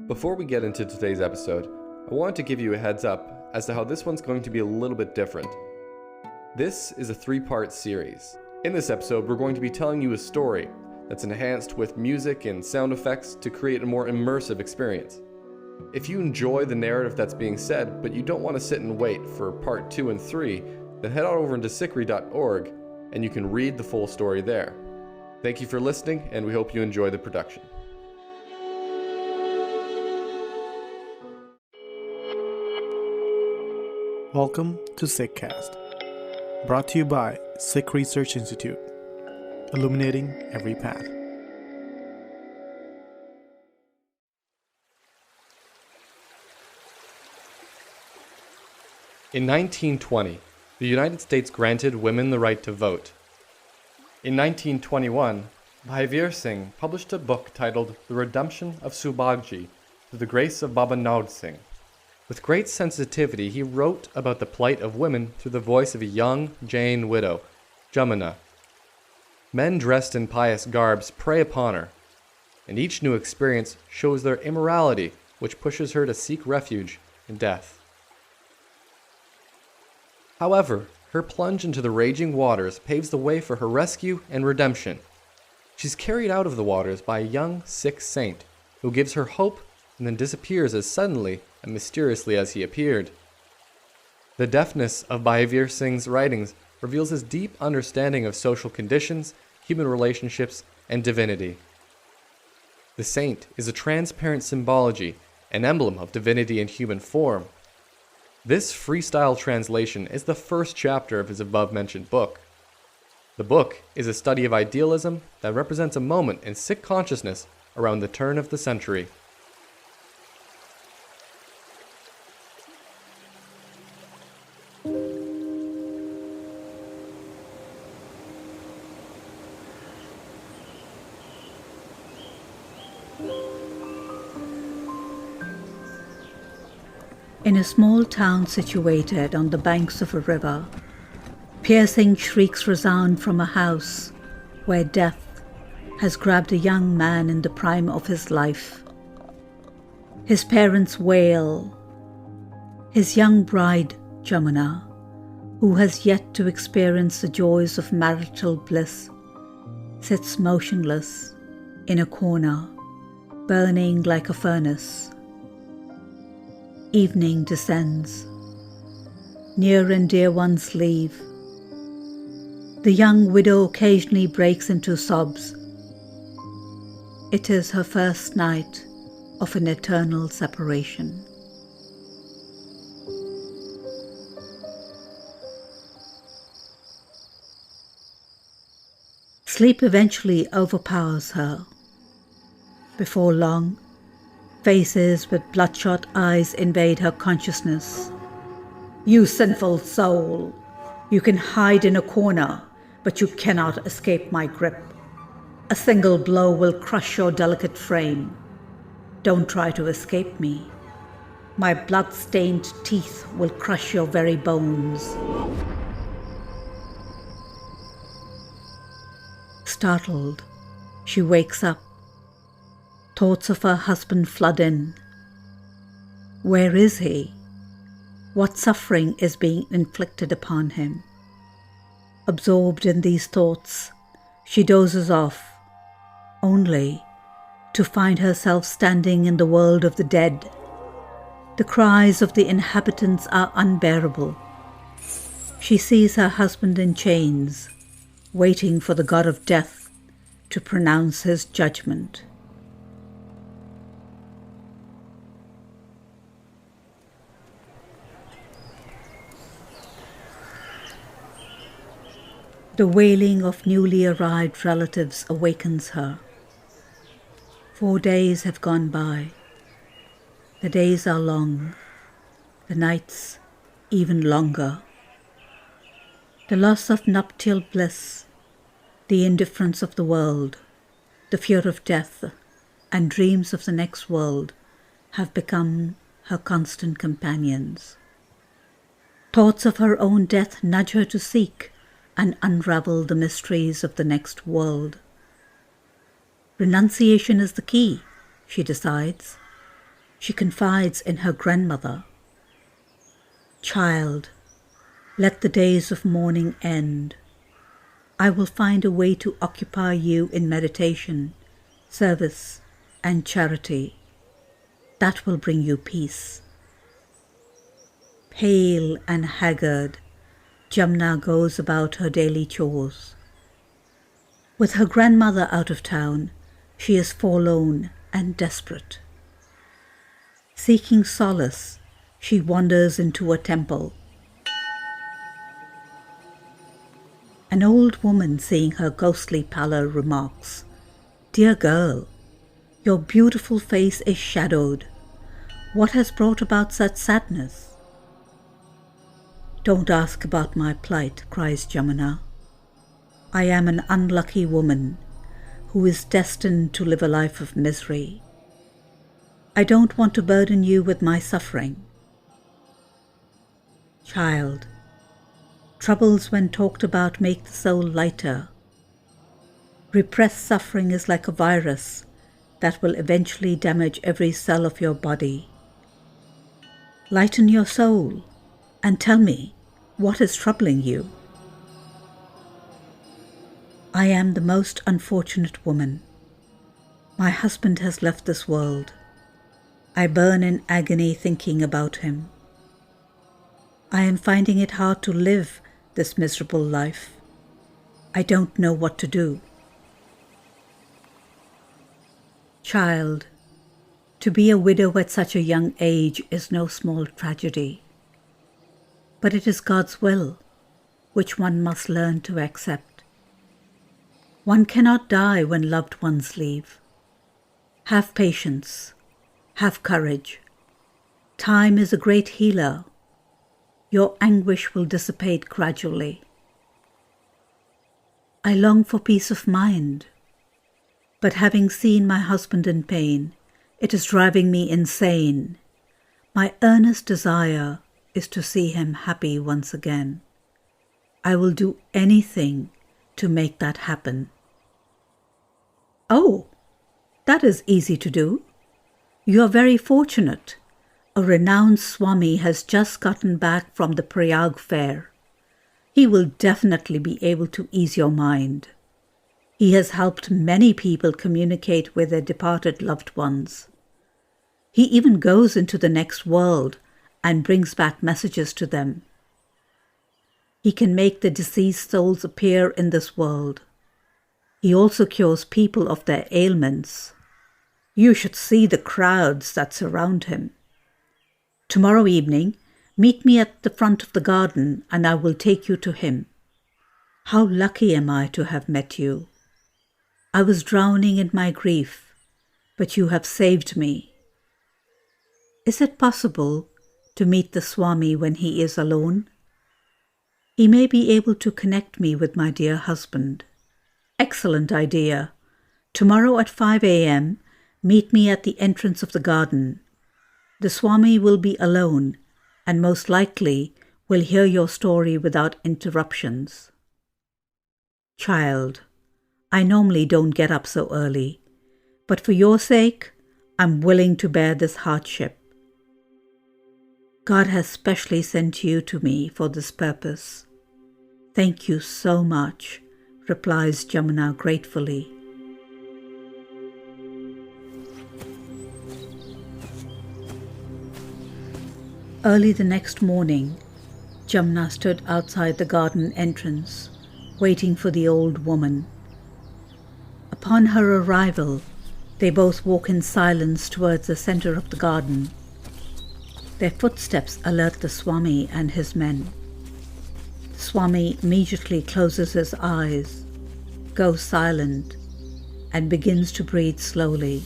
Before we get into today's episode, I wanted to give you a heads up as to how this one's going to be a little bit different. This is a 3-part series. In this episode, we're going to be telling you a story that's enhanced with music and sound effects to create a more immersive experience. If you enjoy the narrative that's being said, but you don't want to sit and wait for part 2 and 3, then head on over into SikhRI.org and you can read the full story there. Thank you for listening, and we hope you enjoy the production. Welcome to SikhCast, brought to you by Sikh Research Institute, illuminating every path. In 1920, the United States granted women the right to vote. In 1921, Bhai Vir Singh published a book titled The Redemption of Subhag through the grace of Baba Naud Singh. With great sensitivity, he wrote about the plight of women through the voice of a young Jain widow, Jamuna. Men dressed in pious garbs prey upon her, and each new experience shows their immorality, which pushes her to seek refuge in death. However, her plunge into the raging waters paves the way for her rescue and redemption. She's carried out of the waters by a young Sikh saint who gives her hope and then disappears as suddenly and mysteriously as he appeared. The deftness of Bhai Vir Singh's writings reveals his deep understanding of social conditions, human relationships, and divinity. The saint is a transparent symbology, an emblem of divinity in human form. This freestyle translation is the first chapter of his above-mentioned book. The book is a study of idealism that represents a moment in Sikh consciousness around the turn of the century. In a small town situated on the banks of a river, piercing shrieks resound from a house where death has grabbed a young man in the prime of his life. His parents wail. His young bride, Jamuna, who has yet to experience the joys of marital bliss, sits motionless in a corner, burning like a furnace. Evening descends. Near and dear ones leave. The young widow occasionally breaks into sobs. It is her first night of an eternal separation. Sleep eventually overpowers her. Before long, faces with bloodshot eyes invade her consciousness. You sinful soul! You can hide in a corner, but you cannot escape my grip. A single blow will crush your delicate frame. Don't try to escape me. My blood-stained teeth will crush your very bones. Startled, she wakes up. Thoughts of her husband flood in. Where is he? What suffering is being inflicted upon him? Absorbed in these thoughts, she dozes off, only to find herself standing in the world of the dead. The cries of the inhabitants are unbearable. She sees her husband in chains, waiting for the god of death to pronounce his judgment. The wailing of newly arrived relatives awakens her. 4 days have gone by. The days are long, the nights even longer. The loss of nuptial bliss, the indifference of the world, the fear of death, and dreams of the next world have become her constant companions. Thoughts of her own death nudge her to seek and unravel the mysteries of the next world. Renunciation is the key, she decides. she confides in her grandmother. Child, let the days of mourning end. I will find a way to occupy you in meditation, service, and charity. That will bring you peace. Pale and haggard, Jamuna goes about her daily chores. With her grandmother out of town, she is forlorn and desperate. Seeking solace, she wanders into a temple. An old woman, seeing her ghostly pallor, remarks, "Dear girl, your beautiful face is shadowed. What has brought about such sadness?" "Don't ask about my plight," cries Jamuna. "I am an unlucky woman who is destined to live a life of misery. I don't want to burden you with my suffering." Child, troubles when talked about make the soul lighter. Repressed suffering is like a virus that will eventually damage every cell of your body. Lighten your soul and tell me, what is troubling you? "I am the most unfortunate woman. My husband has left this world. I burn in agony thinking about him. I am finding it hard to live this miserable life. I don't know what to do." Child, to be a widow at such a young age is no small tragedy. But it is God's will, which one must learn to accept. One cannot die when loved ones leave. Have patience. Have courage. Time is a great healer. Your anguish will dissipate gradually. I long for peace of mind, but having seen my husband in pain, it is driving me insane. My earnest desire is to see him happy once again. I will do anything to make that happen. "Oh, that is easy to do. You are very fortunate. A renowned Swami has just gotten back from the Prayag fair. He will definitely be able to ease your mind. He has helped many people communicate with their departed loved ones. He even goes into the next world and brings back messages to them. He can make the deceased souls appear in this world. He also cures people of their ailments. You should see the crowds that surround him. Tomorrow evening, meet me at the front of the garden and I will take you to him. How lucky am I to have met you. I was drowning in my grief, but you have saved me. Is it possible to meet the Swami when he is alone? He may be able to connect me with my dear husband. Excellent idea. Tomorrow at 5 a.m., meet me at the entrance of the garden. The Swami will be alone and most likely will hear your story without interruptions. Child, I normally don't get up so early, but for your sake, I'm willing to bear this hardship. God has specially sent you to me for this purpose. Thank you so much, replies Jamuna gratefully. Early the next morning, Jamuna stood outside the garden entrance, waiting for the old woman. Upon her arrival, they both walk in silence towards the center of the garden. Their footsteps alert the Swami and his men. The Swami immediately closes his eyes, goes silent, and begins to breathe slowly.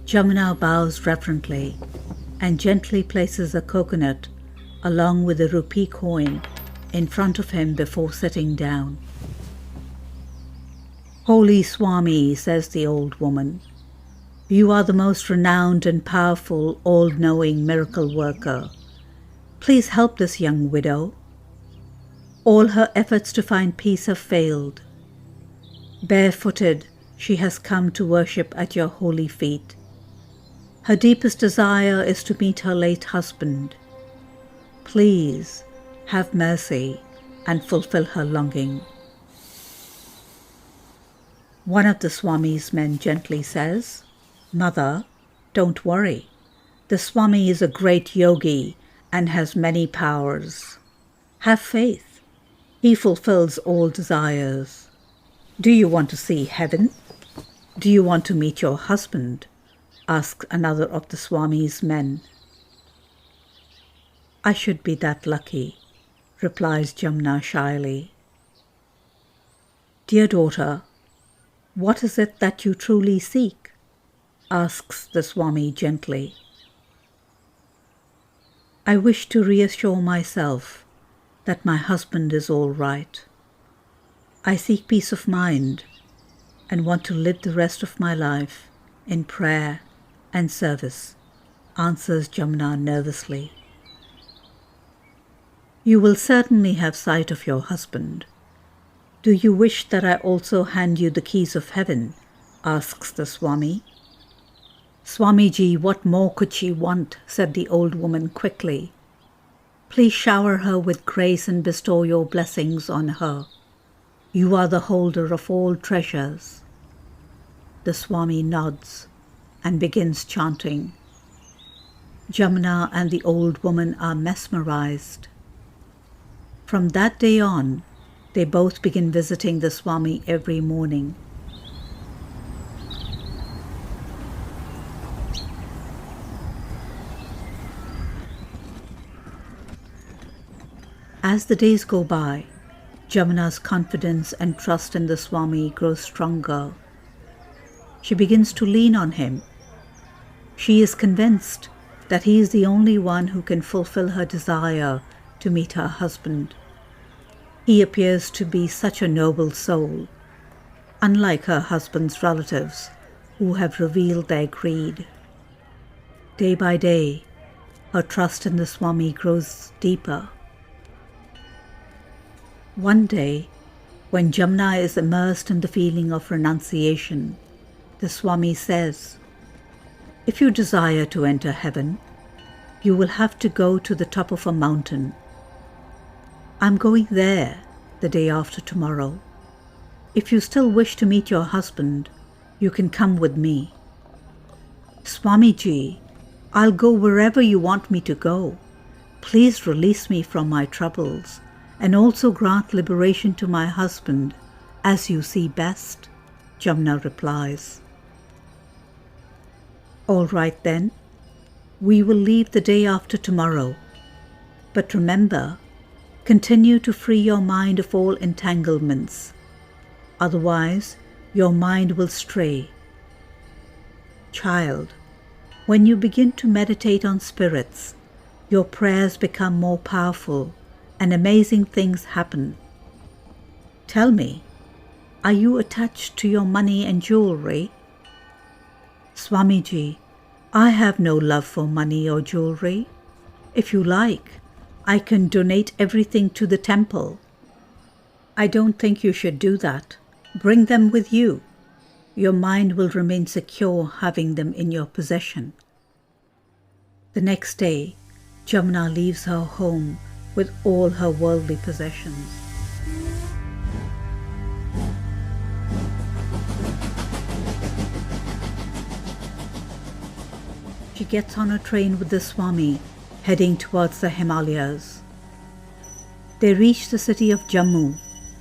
Jamuna bows reverently and gently places a coconut along with a rupee coin in front of him before sitting down. Holy Swami, says the old woman, you are the most renowned and powerful, all-knowing miracle worker. Please help this young widow. All her efforts to find peace have failed. Barefooted, she has come to worship at your holy feet. Her deepest desire is to meet her late husband. Please have mercy and fulfill her longing. One of the Swami's men gently says, "Mother, don't worry. The Swami is a great yogi and has many powers. Have faith. He fulfills all desires. Do you want to see heaven? Do you want to meet your husband?" asks another of the Swami's men. "I should be that lucky," replies Jamuna shyly. "Dear daughter, what is it that you truly seek?" asks the Swami gently. "I wish to reassure myself that my husband is all right. I seek peace of mind and want to live the rest of my life in prayer and service," answers Jamuna nervously. "You will certainly have sight of your husband. Do you wish that I also hand you the keys of heaven?" asks the Swami. "Swamiji, what more could she want?" said the old woman quickly. "Please shower her with grace and bestow your blessings on her. You are the holder of all treasures." The Swami nods and begins chanting. Jamuna and the old woman are mesmerized. From that day on, they both begin visiting the Swami every morning. As the days go by, Jamuna's confidence and trust in the Swami grows stronger. She begins to lean on him. She is convinced that he is the only one who can fulfill her desire to meet her husband. He appears to be such a noble soul, unlike her husband's relatives who have revealed their greed. Day by day, her trust in the Swami grows deeper. One day, when Jamuna is immersed in the feeling of renunciation, the Swami says, "If you desire to enter heaven, you will have to go to the top of a mountain. I'm going there the day after tomorrow. If you still wish to meet your husband, you can come with me." "Swamiji, I'll go wherever you want me to go. Please release me from my troubles and also grant liberation to my husband as you see best," Jamuna replies. "All right then, we will leave the day after tomorrow. But remember, continue to free your mind of all entanglements. Otherwise, your mind will stray. Child, when you begin to meditate on spirits, your prayers become more powerful and amazing things happen. Tell me, are you attached to your money and jewelry?" "Swamiji, I have no love for money or jewelry. If you like, I can donate everything to the temple." "I don't think you should do that. Bring them with you. Your mind will remain secure having them in your possession." The next day, Jamuna leaves her home with all her worldly possessions. She gets on a train with the Swami, heading towards the Himalayas. They reach the city of Jammu,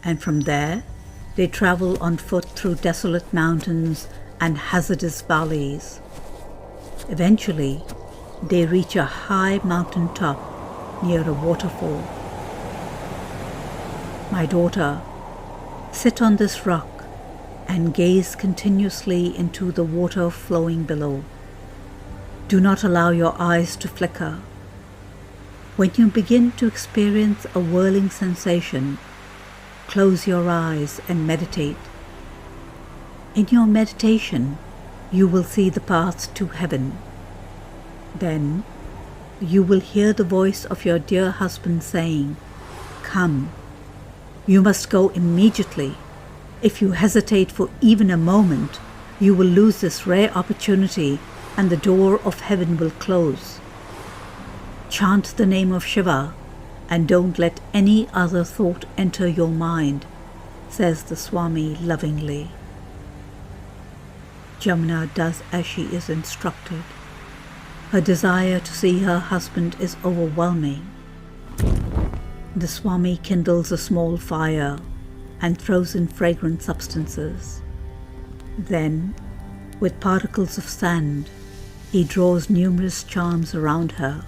and from there, they travel on foot through desolate mountains and hazardous valleys. Eventually, they reach a high mountain top near a waterfall. "My daughter, sit on this rock and gaze continuously into the water flowing below. Do not allow your eyes to flicker. When you begin to experience a whirling sensation, close your eyes and meditate. In your meditation, you will see the path to heaven. Then, you will hear the voice of your dear husband saying, 'Come.' You must go immediately. If you hesitate for even a moment, you will lose this rare opportunity and the door of heaven will close. Chant the name of Shiva and don't let any other thought enter your mind, says the Swami lovingly. Jamuna does as she is instructed. Her desire to see her husband is overwhelming. The Swami kindles a small fire and throws in fragrant substances. Then, with particles of sand, he draws numerous charms around her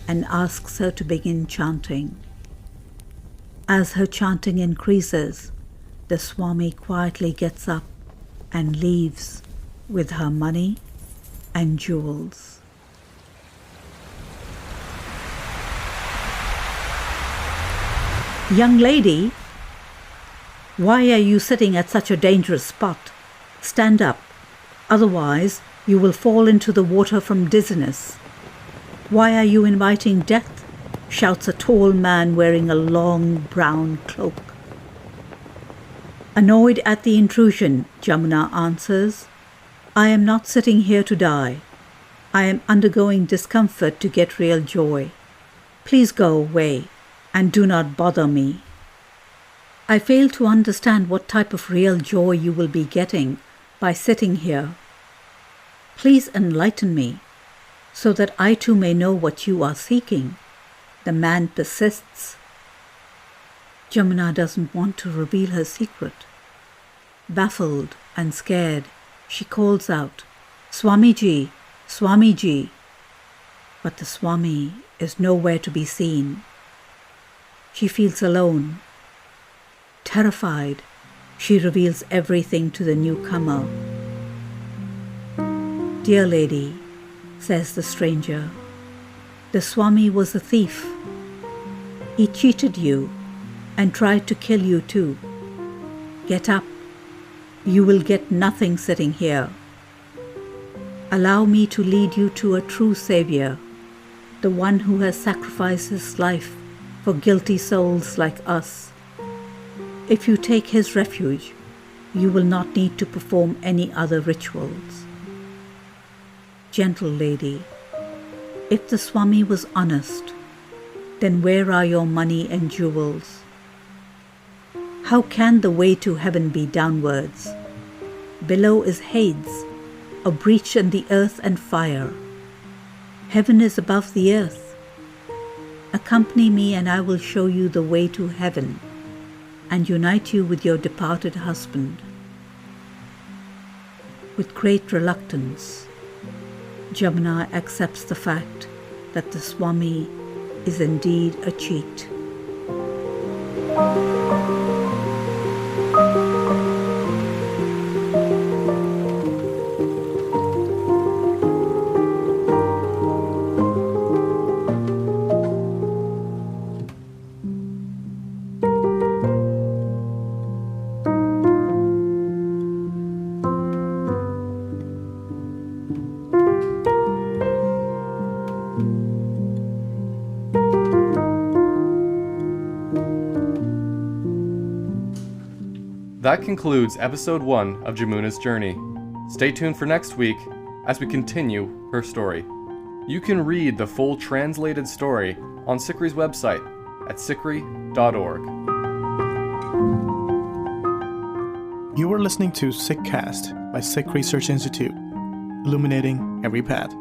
and asks her to begin chanting. As her chanting increases, the Swami quietly gets up and leaves with her money and jewels. Young lady, why are you sitting at such a dangerous spot? Stand up, otherwise you will fall into the water from dizziness. Why are you inviting death? Shouts a tall man wearing a long brown cloak. Annoyed at the intrusion, Jamuna answers, I am not sitting here to die. I am undergoing discomfort to get real joy. Please go away and do not bother me. I fail to understand what type of real joy you will be getting by sitting here. Please enlighten me, so that I too may know what you are seeking. The man persists. Jamuna doesn't want to reveal her secret. Baffled and scared, she calls out, Swamiji, Swamiji. But the Swami is nowhere to be seen. She feels alone. Terrified, she reveals everything to the newcomer. Dear lady, says the stranger, the Swami was a thief. He cheated you and tried to kill you too. Get up. You will get nothing sitting here. Allow me to lead you to a true Savior, the one who has sacrificed his life for guilty souls like us. If you take his refuge, you will not need to perform any other rituals. Gentle lady, if the Swami was honest, then where are your money and jewels? How can the way to heaven be downwards? Below is Hades, a breach in the earth and fire. Heaven is above the earth. Accompany me and I will show you the way to heaven and unite you with your departed husband. With great reluctance, Jamuna accepts the fact that the Swami is indeed a cheat. That concludes episode 1 of Jamuna's journey. Stay tuned for next week as we continue her story. You can read the full translated story on SikhRI's website at SikhRI.org. You are listening to SikhCast by Sikh Research Institute, illuminating every path.